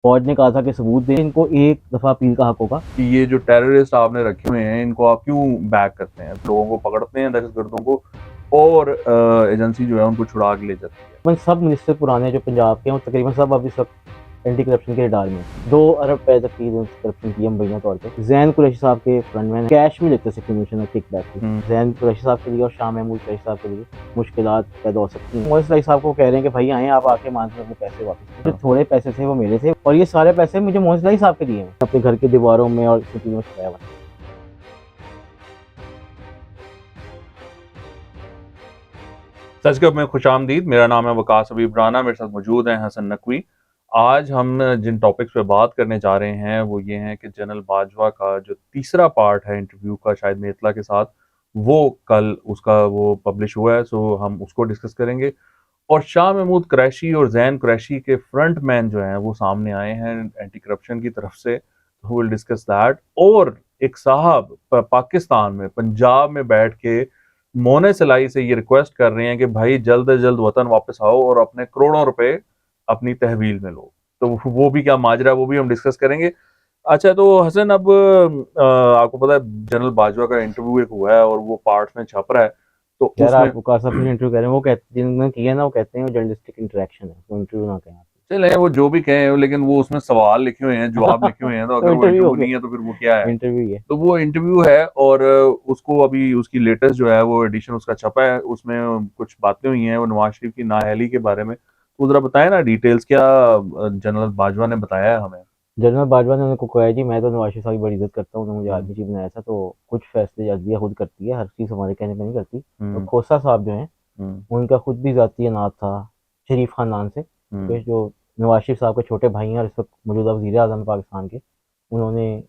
फौज ने कहा था कि सबूत दें, इनको एक दफ़ा अपील का हक होगा कि ये जो टेररिस्ट आपने रखे हुए हैं इनको आप क्यों बैक करते हैं, लोगों को पकड़ते हैं दहशतगर्दों को और एजेंसी जो है उनको छुड़ा के ले जाती है। तकरीबन सब मिनिस्टर पुराने जो पंजाब के हैं वो तकरीबन सब अब इस वक्त एंटी करप्शन के रडार में 2 अरब रुपए तक की करप्शन की है महीना तौर पे। जैन कुरैशी साहब के फ्रंटमैन कैश में लेते थे कमीशन और किकबैक की। जैन कुरैशी साहब के लिए और शाह महमूद कुरैशी साहब के लिए मुश्किलात पैदा हो सकती हैं। मोइस लाई साहब को कह रहे हैं कि भाई आए आप आके मानते अपने पैसे वापस। जो थोड़े पैसे थे वो मेरे थे और ये सारे पैसे मुझे मोइस लाई साहब के दिए हैं अपने घर की दीवारों में और चीज़ों में छुपाया हुआ। सच कब में खुशामदीद। मेरा नाम है वकास हबीब राना, मेरे साथ मौजूद हैं हसन नकवी। आज हम जिन टॉपिक्स पे बात करने जा रहे हैं वो ये हैं कि जनरल बाजवा का जो तीसरा पार्ट है इंटरव्यू का, शायद मेतला के साथ, वो कल उसका वो पब्लिश हुआ है, सो हम उसको डिस्कस करेंगे। और शाह महमूद कुरैशी और जैन कुरैशी के फ्रंट मैन जो हैं वो सामने आए हैं एंटी करप्शन की तरफ से, विल डिस्कस दैट। और एक साहब पाकिस्तान में पंजाब में बैठ के मोने सलाई से ये रिक्वेस्ट कर रहे हैं कि भाई जल्द से जल्द वतन वापस आओ और अपने करोड़ों रुपए अपनी तहवील में लो। तो वो भी क्या माजरा, वो भी हम डिस्कस करेंगे। अच्छा, तो हसन, अब आपको पता है जनरल बाजवा का इंटरव्यू एक हुआ है और वो पार्ट्स में छप रहा है, तो यार उसमें आप वकास साहब से इंटरव्यू कह रहे हैं, वो कहते जिन्होंने किया ना वो कहते हैं वो जर्नलिस्टिक इंटरेक्शन है, वो इंटरव्यू ना कहें। चले वो जो भी कहें, लेकिन वो उसमें सवाल लिखे हुए हैं, जवाब लिखे हुए हैं, तो तो अगर वो इंटरव्यू हो इंटरव्यू गया, नहीं है तो फिर वो क्या है। इंटरव्यू ही है। तो वो इंटरव्यू है और उसको अभी उसकी लेटेस्ट जो है वो एडिशन उसका छपा है, उसमें कुछ बातें हुई हैं वो नवाज शरीफ की नाअहली के बारे में। तो जरा बताएं ना डिटेल्स, क्या जनरल बाजवा ने बताया है हमें। जनरल बाजवा ने उनको कहा जी मैं तो नवाज शरीफ साहब की बड़ी इज्जत करता हूँ, उन्होंने मुझे हम्म। आर्मी चीफ बनाया था, तो कुछ फैसले अदलिया खुद करती है, हर चीज़ हमारे कहने पे नहीं करती। और हम्म। खोसा साहब जो हैं हम्म। उनका खुद भी ज़ाती अनाज था शरीफ खानदान से, क्योंकि हम्म। जो नवाज शरीफ साहब के छोटे भाई हैं और इस वक्त मौजूदा वज़ीर आज़म पाकिस्तान के, उन्होंने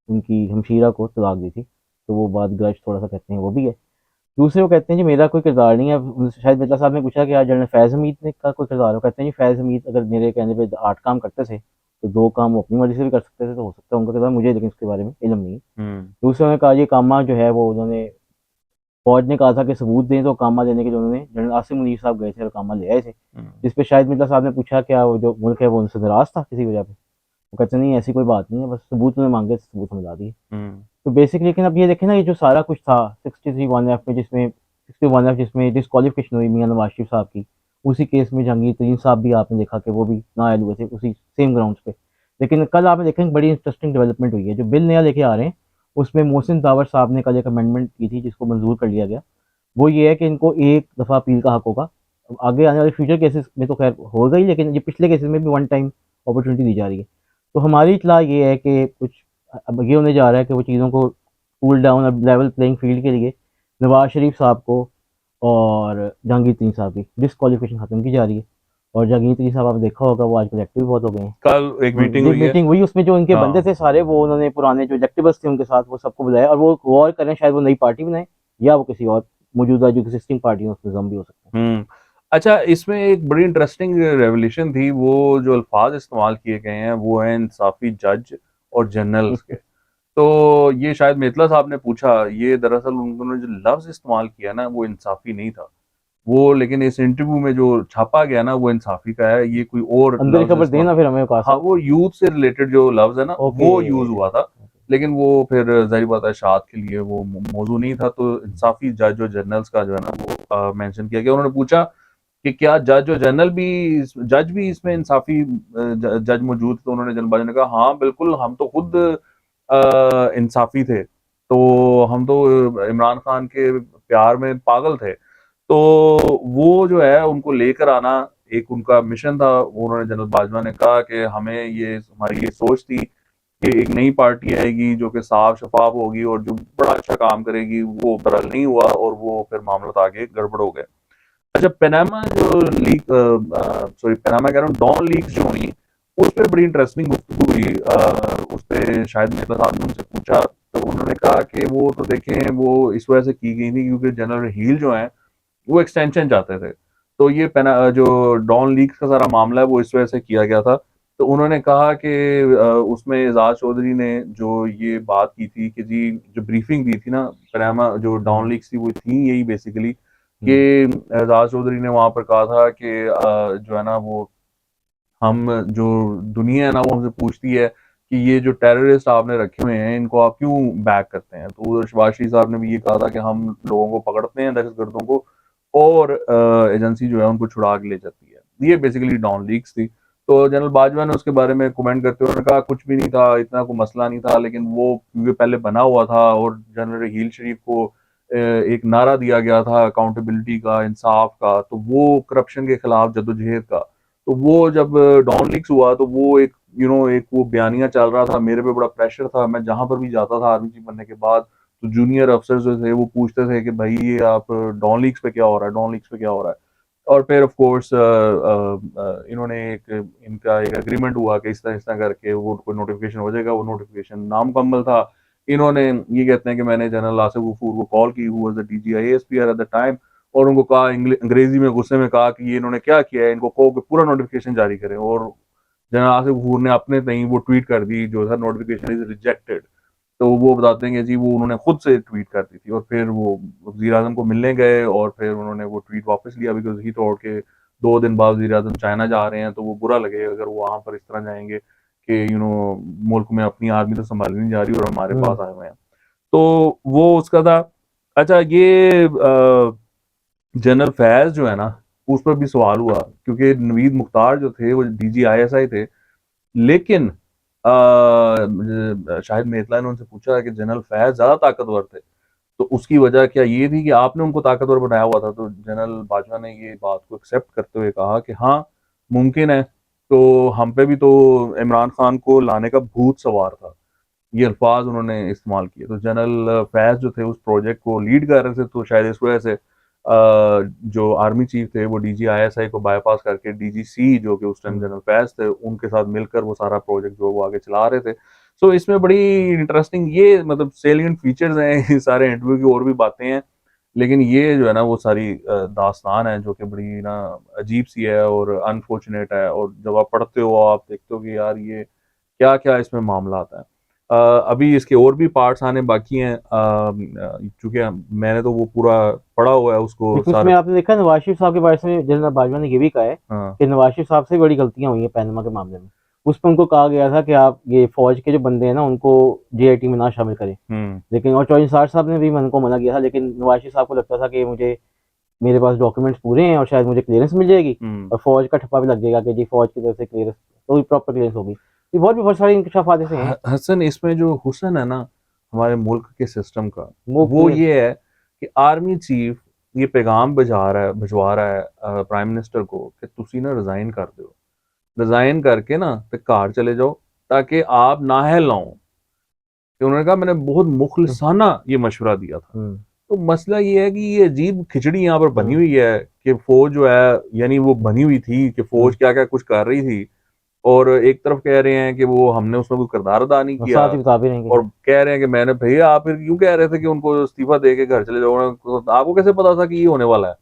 उनकी हमशीरा को तलाक दी थी, तो वो बात ग्रज थोड़ा सा कहते हैं वो भी है। दूसरे वो कहते हैं जी मेरा कोई किरदार नहीं है। शायद मिर्जा साहब ने पूछा कि यार जनरल फैज़ हमीद ने का कोई किरदार हो, कहते हैं जी फैज़ हमीद अगर मेरे कहने पे 8 काम करते थे तो 2 काम वो अपनी मर्जी से भी कर सकते थे, तो हो सकता है उनका किरदार, मुझे लेकिन उसके बारे में इल्म नहीं है। हम्म। दूसरे ने कहा ये कामा जो है वो उन्होंने फौज ने कहा था कि सबूत दें, तो कामा देने के लिए उन्होंने जनरल आसिम मुनीर साहब गए थे और कामा ले आए थे। हम्म। जिस पे शायद मिर्जा साहब ने पूछा क्या वो जो मुल्क है वो उनसे नाराज था किसी वजह पे, वो कहते नहीं ऐसी कोई बात नहीं है, बस सबूत उन्होंने मांगे, सबूत हमें ला दिए। हम्म। तो बेसिकली लेकिन अब ये देखें ना, ये जो सारा कुछ था 63(1)F में, जिसमें 61(F जिसमें डिस्क्वालिफिकेशन हुई मियाँ नवाज शरीफ साहब की, उसी केस में जहांगीर तरीन साहब भी आपने देखा कि वो भी नाअहल हुए थे उसी सेम ग्राउंड्स पे। लेकिन कल आपने देखा बड़ी इंटरेस्टिंग डेवलपमेंट हुई है, जो बिल नया लेके आ रहे हैं उसमें मोहसिन तावर साहब ने कल एक अमेंडमेंट की थी जिसको मंजूर कर लिया गया। वो ये है कि इनको एक दफ़ा अपील का हक होगा। अब आगे आने वाले फ्यूचर केसेस में तो खैर होगा ही, लेकिन ये पिछले केसेस में भी वन टाइम अपॉर्चुनिटी दी जा रही है। तो हमारी इतला ये है कि कुछ अब ये होने जा रहा है कि वो चीज़ों को कूल डाउन और लेवल प्लेइंग फील्ड के लिए नवाज शरीफ साहब को और जहांगीर तरीन साहब की डिसक्वालिफिकेशन खत्म की जा रही है। और जहांगीर तरीन साहब आपने देखा होगा वो आजकल एक्टिव बहुत हो गए हैं। कल एक मीटिंग जी हुई है। मीटिंग हुई, उसमें जो इनके बंदे हाँ। थे सारे वो उन्होंने पुराने जो इलेक्टिबल्स थे उनके साथ वो सबको बुलाया और वो वॉर करें, शायद वो नई पार्टी बनाए या वो किसी और मौजूदा जो एग्जिस्टिंग पार्टी है उसमें जम भी हो सकते हैं। हम्म। अच्छा, इसमें एक बड़ी इंटरेस्टिंग रेवल्यूशन थी, वो जो अल्फाज इस्तेमाल किए गए हैं वो है इंसाफी जज और जनरल्स के। तो ये शायद मेतला साहब ने पूछा, ये दरअसल उन्होंने जो लफ्ज इस्तेमाल किया ना वो इंसाफी नहीं था वो, लेकिन इस इंटरव्यू में जो छापा गया ना वो इंसाफी का है, ये कोई और अंदर की लफ्ज खबर इस्तेमाल। देना फिर हमें वकास हाँ, साहब। वो यूथ से रिलेटेड जो लफ्ज है ना ओके। वो यूज हुआ था, लेकिन वो फिर जाहिर बात है शाद के लिए वो मौजू नहीं था, तो इंसाफी जज और जर्नल्स का जो है ना वो मेंशन किया गया। उन्होंने पूछा कि क्या जज और जनरल भी जज भी इसमें इंसाफी जज मौजूद थे, तो उन्होंने जनबाज ने कहा हाँ बिल्कुल, हम तो खुद इंसाफी थे, तो हम तो इमरान खान के प्यार में पागल थे। तो वो जो है उनको लेकर आना एक उनका मिशन था। उन्होंने जनरल बाजवा ने कहा कि हमें ये हमारी ये सोच थी कि एक नई पार्टी आएगी जो कि साफ शफाफ होगी और जो बड़ा अच्छा काम करेगी, वो बरल नहीं हुआ और वो फिर मामला आगे गड़बड़ हो गए। अच्छा, पनामा जो लीक, सॉरी पनामा कह रहा हूँ, डॉन लीक्स जो हुई उस पर बड़ी इंटरेस्टिंग गुफ्तगू हुई। उस पर शायद मेरे साहब ने उनसे पूछा, तो उन्होंने कहा कि वो तो देखें वो इस वजह से की गई थी क्योंकि जनरल हील जो है वो एक्सटेंशन चाहते थे, तो ये जो डॉन लीक्स का सारा मामला है वो इस वजह से किया गया था। तो उन्होंने कहा कि उसमें एजाज चौधरी ने जो ये बात की थी कि जी जो ब्रीफिंग दी थी ना, पनामा जो डॉन लीक्स थी वो थी यही बेसिकली कि एजाज चौधरी ने वहां पर कहा था कि जो है ना वो हम जो दुनिया है ना वो हमसे पूछती है कि ये जो टेररिस्ट आपने रखे हुए हैं इनको आप क्यों बैक करते हैं, तो उधर शहबाज शरीफ साहब ने भी ये कहा था कि हम लोगों को पकड़ते हैं दहशतगर्दों को और एजेंसी जो है उनको छुड़ा के ले जाती है। ये बेसिकली डॉन लीक्स थी। तो जनरल बाजवा ने उसके बारे में कमेंट करते हुए उन्होंने कहा कुछ भी नहीं था, इतना कोई मसला नहीं था, लेकिन वो क्योंकि पहले बना हुआ था और जनरल रहील शरीफ को एक नारा दिया गया था अकाउंटेबिलिटी का, इंसाफ का, तो वो करप्शन के खिलाफ जद्दोजहद का, तो वो जब डॉन लीक्स हुआ तो वो एक एक वो बयानिया चल रहा था, मेरे पे बड़ा प्रेशर था, मैं जहां पर भी जाता था आर्मी चीफ बनने के बाद तो जूनियर अफसर जो थे वो पूछते थे कि भाई ये आप डॉन लीक्स पे क्या हो रहा है, डॉन लीक्स पे क्या हो रहा है। और फिर ऑफ कोर्स इन्होंने इनका एक एग्रीमेंट हुआ कि इस तरह करके वो कोई नोटिफिकेशन हो जाएगा, वो नोटिफिकेशन नामुकम्मल था। इन्होंने ये कहते हैं कि मैंने जनरल आसिफ गफूर को कॉल की, who was the DGIASPR at the time, और उनको कहा अंग्रेजी में गुस्से में कहा कि ये इन्होंने क्या किया है, इनको कहो कि पूरा नोटिफिकेशन जारी करें। और जनरल आसिफ गफूर ने अपने तई वो ट्वीट कर दी जो था नोटिफिकेशन इज रिजेक्टेड। तो वो बताते हैं कि जी वो उन्होंने खुद से ट्वीट कर दी थी और फिर वो वजीर आजम को मिलने गए और फिर उन्होंने वो ट्वीट वापस लिया बिकॉज ही थॉट के 2 दिन बाद वजीर आजम चाइना जा रहे हैं तो वो बुरा लगे अगर वो वहां पर इस तरह जाएंगे कि मुल्क में अपनी आर्मी तो संभाली नहीं जा रही और हमारे पास आए हुए हैं। तो वो उसका था। अच्छा, ये जनरल फैज जो है ना उस पर भी सवाल हुआ क्योंकि नवीद मुख्तार जो थे वो DGISI थे, लेकिन शाहिद मेतला ने उनसे पूछा कि जनरल फैज ज्यादा ताकतवर थे तो उसकी वजह क्या ये थी कि आपने उनको ताकतवर बनाया हुआ था। तो जनरल बाजवा ने ये बात को एक्सेप्ट करते हुए कहा कि हाँ मुमकिन है, तो हम पे भी तो इमरान खान को लाने का भूत सवार था, ये अल्फाज उन्होंने इस्तेमाल किए। तो जनरल फैज जो थे उस प्रोजेक्ट को लीड कर रहे थे, तो शायद इस वजह से जो आर्मी चीफ थे वो DGISI को बाईपास करके DGC जो कि उस टाइम जनरल फैज थे उनके साथ मिलकर वो सारा प्रोजेक्ट जो वो आगे चला रहे थे। सो इसमें बड़ी इंटरेस्टिंग ये मतलब सेलिएंट फीचर्स हैं इस सारे इंटरव्यू की, और भी बातें हैं, लेकिन ये जो है ना वो सारी दास्तान है जो कि बड़ी ना अजीब सी है और अनफॉर्चुनेट है, और जब आप पढ़ते हो आप देखते हो कि यार ये क्या क्या इसमें मामला आता है। अभी इसके और भी पार्ट्स आने बाकी हैं, चूंकि मैंने तो वो पूरा पढ़ा हुआ है उसको लेकिन सारा। उसमें आपने देखा नवाज शरीफ साहब के बारे में जनरल बाजवा ने ये भी कहा है हाँ। कि नवाज शरीफ साहब से बड़ी गलतियां हुई हैं पैनमा के मामले में। उस पर उनको कहा गया था कि आप ये फौज के जो बंदे हैं ना उनको JIT में ना शामिल करें, हम्म। लेकिन और चौधरी निसार साहब ने भी मन को मना किया था, लेकिन नवाज शरीफ साहब को लगता था कि मुझे मेरे पास डॉक्यूमेंट्स पूरे हैं और शायद मुझे क्लियरेंस मिल जाएगी हम्म। और फौज का ठप्पा भी लग जाएगा कि जी फौज की तरफ से क्लियरेंस, तो प्रॉपर क्लियरेंस होगी। ये बहुत भी बहुत सारे इंकशाफात ऐसे हैं। हसन, इसमें जो हुसन है ना हमारे मुल्क के सिस्टम का वो क्लियर ये है कि आर्मी चीफ ये पैगाम भिजवा रहा है प्राइम मिनिस्टर को कि तुसी ना रिजाइन कर दो, रिजाइन करके ना ते घर चले जाओ ताकि आप नाअहल ना हो। कि उन्होंने कहा मैंने बहुत मुखलिसाना ये मशवरा दिया था। तो मसला ये है कि ये अजीब खिचड़ी यहाँ पर बनी हुई है कि फौज जो है यानी वो बनी हुई थी कि फौज क्या क्या कुछ कर रही थी, और एक तरफ कह रहे हैं कि वो हमने उसमें कोई किरदार अदा नहीं और किया, साथ ही बता भी रहेंगे। और कह रहे हैं कि मैंने भैया आप फिर क्यों कह रहे थे कि उनको इस्तीफा दे के घर चले जाओ, आपको कैसे पता था कि ये होने वाला है,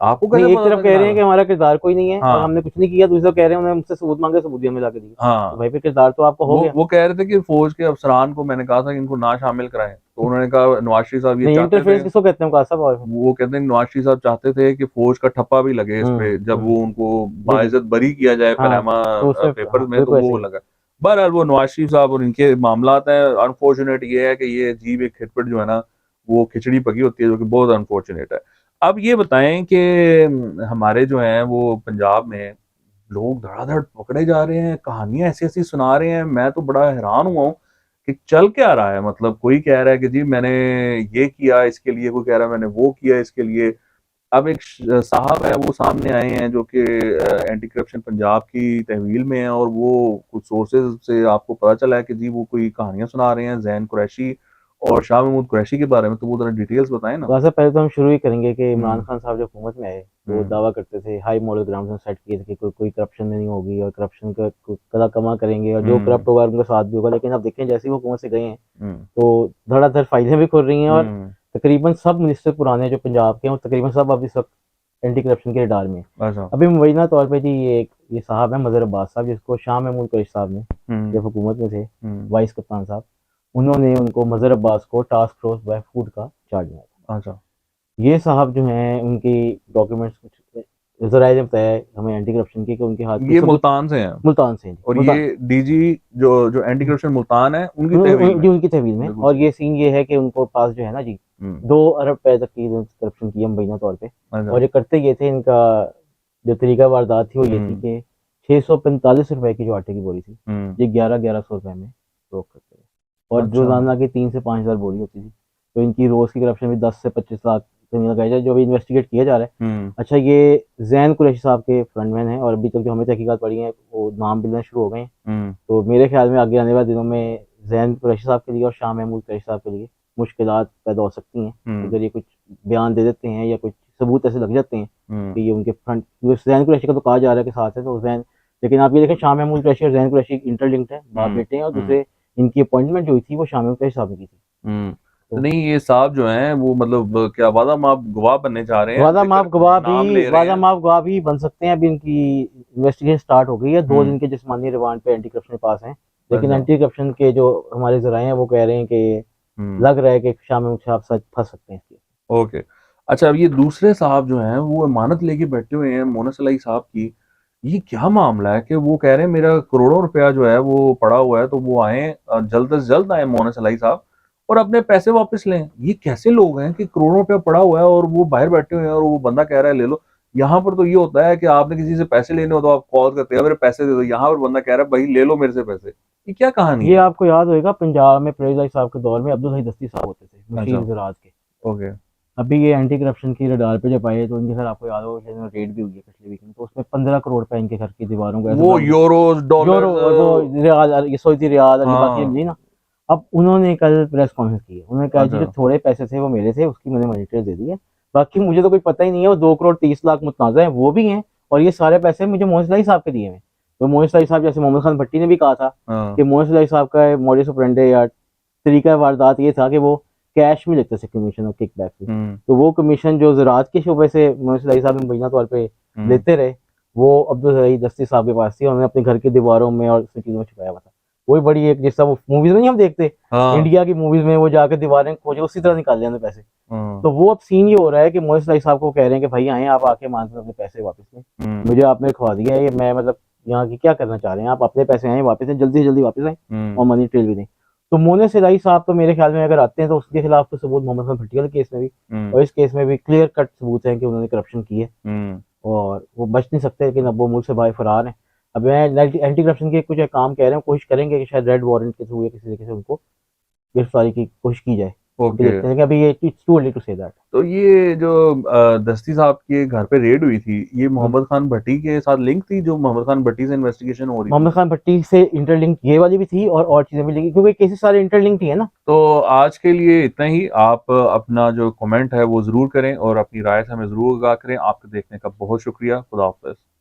आपको नहीं, कैसे एक पता तरफ था कि कह रहे हैं कि हमारा किरदार कोई नहीं है और हाँ हमने कुछ नहीं किया, दूसरी तरफ कह रहे हैं उन्होंने मुझसे सबूत मांगे, सबूत भी हमें ला के दिए, तो हाँ। भाई फिर किरदार तो आपका हो गया। वो कह रहे थे कि फौज के अफसरान को मैंने कहा था कि इनको ना शामिल कराएं, तो उन्होंने कहा नवाज शरीफ साहब ये नहीं, चाहते थे। इंटरफेरेंस किसको कहते हैं काश साहब? और वो कहते हैं नवाज शरीफ साहब चाहते थे कि फौज का ठप्पा भी लगे इस पे जब वो उनको जी जी, बाइज्जत बरी किया जाए हाँ पनामा तो उसमें पेपर हाँ में, तो बिल्कुल ऐसे वो ही। लगा। बहरहाल वो नवाज शरीफ साहब और इनके मामलात हैं। अनफॉर्चुनेट ये है कि ये अजीब एक खिटपिट जो है ना वो खिचड़ी पकी होती है जो कि बहुत अनफॉर्चुनेट है। अब ये बताएं कि हमारे जो हैं वो पंजाब में लोग धड़ाधड़ पकड़े जा रहे हैं, कहानियां ऐसी ऐसी सुना रहे हैं, मैं तो बड़ा हैरान हुआ हूँ कि चल क्या रहा है। मतलब कोई कह रहा है कि जी मैंने ये किया इसके लिए, कोई कह रहा है मैंने वो किया इसके लिए। अब एक साहब है वो सामने आए हैं जो कि एंटी करप्शन पंजाब की तहवील में है, और वो कुछ सोर्सेज से आपको पता चला है कि जी वो कोई कहानियां सुना रहे हैं जैन कुरैशी और शाह महमूद कुरैशी के बारे में। तो वो जरा डिटेल्स बताएं ना। वैसे पहले तो हम शुरू ही करेंगे कि इमरान हम्म। खान साहब जब हुकूमत में आए तो वो हम्म। दावा करते थे, हाई मॉडल ग्राउंड में सेट किए थे कि कोई करप्शन नहीं होगी और करप्शन का कला कमा करेंगे और जो हम्म। करप्ट होगा उनका साथ भी होगा। लेकिन अब देखें जैसे ही वो हुकूमत से गए हैं हम्म। तो धड़ाधड़ फाइलें भी खुल रही हैं और हम्म। तकरीबन सब मिनिस्टर पुराने जो पंजाब के हैं वो तकरीबन सब अब इस वक्त एंटी करप्शन के रडार में हैं। अच्छा। अभी मुबैना तौर पे जी ये साहब हैं मजहर अब्बास साहब, जिसको शाह महमूद कुरैशी साहब ने हम्म। जब हुकूमत में थे हम्म। वाइस कप्तान साहब, उन्होंने उनको मजहर अब्बास को टास्क फोर्स बहफूड का चार्ज दिया था। अच्छा। ये साहब जो हैं उनकी डॉक्यूमेंट्स कुछ ज़राए ने बताया है हमें एंटी करप्शन के कि उनके हाथ ये मुल्तान से हैं मुल्तान से हैं जी, और मुल्तान ये डीजी जो जो एंटी करप्शन मुल्तान है उनकी उन- तहवील उन- में। जी उनकी तहवील में। बिल्कुल और सही। ये सीन ये है कि उनको पास जो है ना जी हम्म, 2 अरब रुपए तक की करप्शन की है मुबैना तौर पे। अच्छा। और ये करते ये थे, इनका जो तरीका वारदात थी वो ये थी कि 645 रुपए की जो आटे की बोरी थी, हम्म, ये 1100 में फरोख्त करते थे। और अच्छा। रोजाना की 3 से 5 हज़ार बोरी होती थी। तो इनकी रोज की करप्शन भी 10 से 25 लाख कहीं लगाई जाए, जो अभी इन्वेस्टिगेट किया जा रहा है। हम्म, अच्छा, ये जैन कुरैशी साहब के फ्रंटमैन हैं, और अभी तक जो हमें तहकीकात पड़ी हैं वो नाम मिलना शुरू हो गए हैं। हम्म, तो मेरे ख्याल में आगे आने वाले दिनों में जैन कुरैशी साहब के लिए और शाह महमूद कुरैशी साहब के लिए मुश्किलात पैदा हो सकती हैं, हम्म, अगर ये कुछ बयान दे देते हैं या कुछ सबूत ऐसे लग जाते हैं हम्म, कि ये उनके फ्रंट, क्योंकि जैन कुरैशी का तो कहा जा रहा है कि साथ है तो जैन। लेकिन आप ये देखें, शाह महमूद कुरैशी और जैन कुरैशी इंटरलिंक्ड है, बाप हम्म, बेटे हैं। और हम्म, दूसरे, इनकी अपॉइंटमेंट जो हुई थी वो शाह महमूद कुरैशी साहब ने की थी। हम्म। तो तो नहीं, ये साहब जो हैं वो मतलब क्या वादा माफ गवाह बनने जा रहे हैं, वादा जिक्र माफ गवाह नाम भी ले रहे हैं। बन सकते हैं। अभी इनकी इन्वेस्टिगेशन स्टार्ट हो गई है, 2 दिन के जिस्मानी रिमांड पे एंटी करप्शन के पास हैं। लेकिन अच्छा। एंटी करप्शन के जो हमारे जराए हैं वो कह रहे हैं कि हम्म, लग रहा है कि शाह महमूद साहब सच फंस सकते हैं इसके। ओके। अच्छा, अब ये दूसरे साहब जो हैं वो अमानत लेके बैठे हुए हैं मोनस अलाई साहब की। ये क्या मामला है कि वो कह रहे हैं मेरा करोड़ों रुपया जो है वो पड़ा हुआ है, तो वो आए जल्द से जल्द आए मोनस अलाई साहब और अपने पैसे वापस लें। ये कैसे लोग हैं कि करोड़ों रुपया पड़ा हुआ है और वो बाहर बैठे हुए हैं और वो बंदा कह रहा है ले लो। यहाँ पर तो ये होता है कि आपने किसी से पैसे लेने हो तो आप कॉल करते हैं मेरे पैसे दे दो, यहाँ पर बंदा कह रहा है भाई ले लो मेरे से पैसे। ये क्या कहानी ये है? आपको याद होगा, पंजाब में परवेज भाई साहब के दौर में अब्दुल हई दस्ती साहब होते थे, अच्छा। मुशीर ज़राअत के। ओके। अभी ये एंटी करप्शन की रडार पे जब आए तो इनके सर आपको याद होगा रेड भी हुई है पिछले वीकेंड, तो उसमें 15 करोड़ रुपए इनके घर की दीवारों को ऐसे वो लग, यूरोज यूरो डॉलर्स। और वो रियाल, ये सऊदी रियाल वाली बात ये हाँ। मिली ना। अब उन्होंने कल प्रेस कॉन्फ्रेंस की है, उन्होंने कहा जी अच्छा। जो थोड़े पैसे थे वो मेरे थे, उसकी मैंने मनी ट्रेल दे दी है। बाकी मुझे तो कुछ पता ही नहीं है, वो 2 करोड़ 30 लाख मुतनाज़ा है वो भी हैं। और ये सारे पैसे मुझे मोहन सलाई साहब के दिए हैं। तो मोहन सलाई साहब, जैसे मोहम्मद खान भट्टी ने भी कहा था हाँ। कि मोहन सलाई साहब का मॉडस ऑपरेंडी या तरीका वारदात ये था कि वो कैश में लेते थे कमीशन और किकबैक से। हम्म, तो वो कमीशन जो ज़राअत के शुबे से मोहन सलाई साहब ने महीना तौर पे हम्म, लेते रहे, वो अब्दुल हई दस्ती साहब के पास थी, और उन्होंने अपने घर की दीवारों में और उसमें चीज़ों में छुपाया हुआ था। वही बड़ी एक, जैसा वो मूवीज में नहीं हम देखते, हाँ, इंडिया की मूवीज में वो जाकर दीवारें खोजे, उसी तरह निकाल लेते पैसे। हाँ, तो वो अब सीन ये हो रहा है कि मोहित सलाई साहब को कह रहे हैं कि भाई आए आप आके मानते अपने पैसे वापस लें, हम्म, मुझे आपने खवा दिया है ये, मैं मतलब यहाँ की क्या करना चाह रहे हैं आप, अपने पैसे आए वापस लें, जल्दी से जल्दी वापस आए हम्म, और मनी ट्रेल भी दें। तो मोने सलाई साहब तो मेरे ख्याल में अगर आते हैं तो उसके खिलाफ तो सबूत मोहम्मद खान भट्टी के केस में भी हम्म, और इस केस में भी क्लियर कट सबूत है कि उन्होंने करप्शन की है, हम्म, और वो बच नहीं सकते। लेकिन अब वो मुल्क से बाहर फरार हैं। अब मैं एंटी करप्शन के कुछ काम कह रहे हैं, कोशिश करेंगे कि शायद रेड वारंट के थ्रू या किसी तरीके से उनको गिरफ्तारी की कोशिश की जाए। अभी ओके। देखते हैं कि अभी ये it's too early to say that. तो ये जो दस्ती साहब के घर पे रेड हुई थी, ये मोहम्मद खान भट्टी के साथ लिंक थी, जो मोहम्मद खान भट्टी से इन्वेस्टिगेशन हो रही थी? मोहम्मद खान भट्टी से इंटरलिंक ये वाली भी थी और चीजें भी लिंक, क्योंकि केसेस सारे इंटरलिंक ही है ना। तो आज के लिए इतना ही। आप अपना जो कमेंट है वो जरूर करें और अपनी राय से हमें जरूर आगाह करें। आपके देखने का बहुत शुक्रिया। खुदा हाफिज।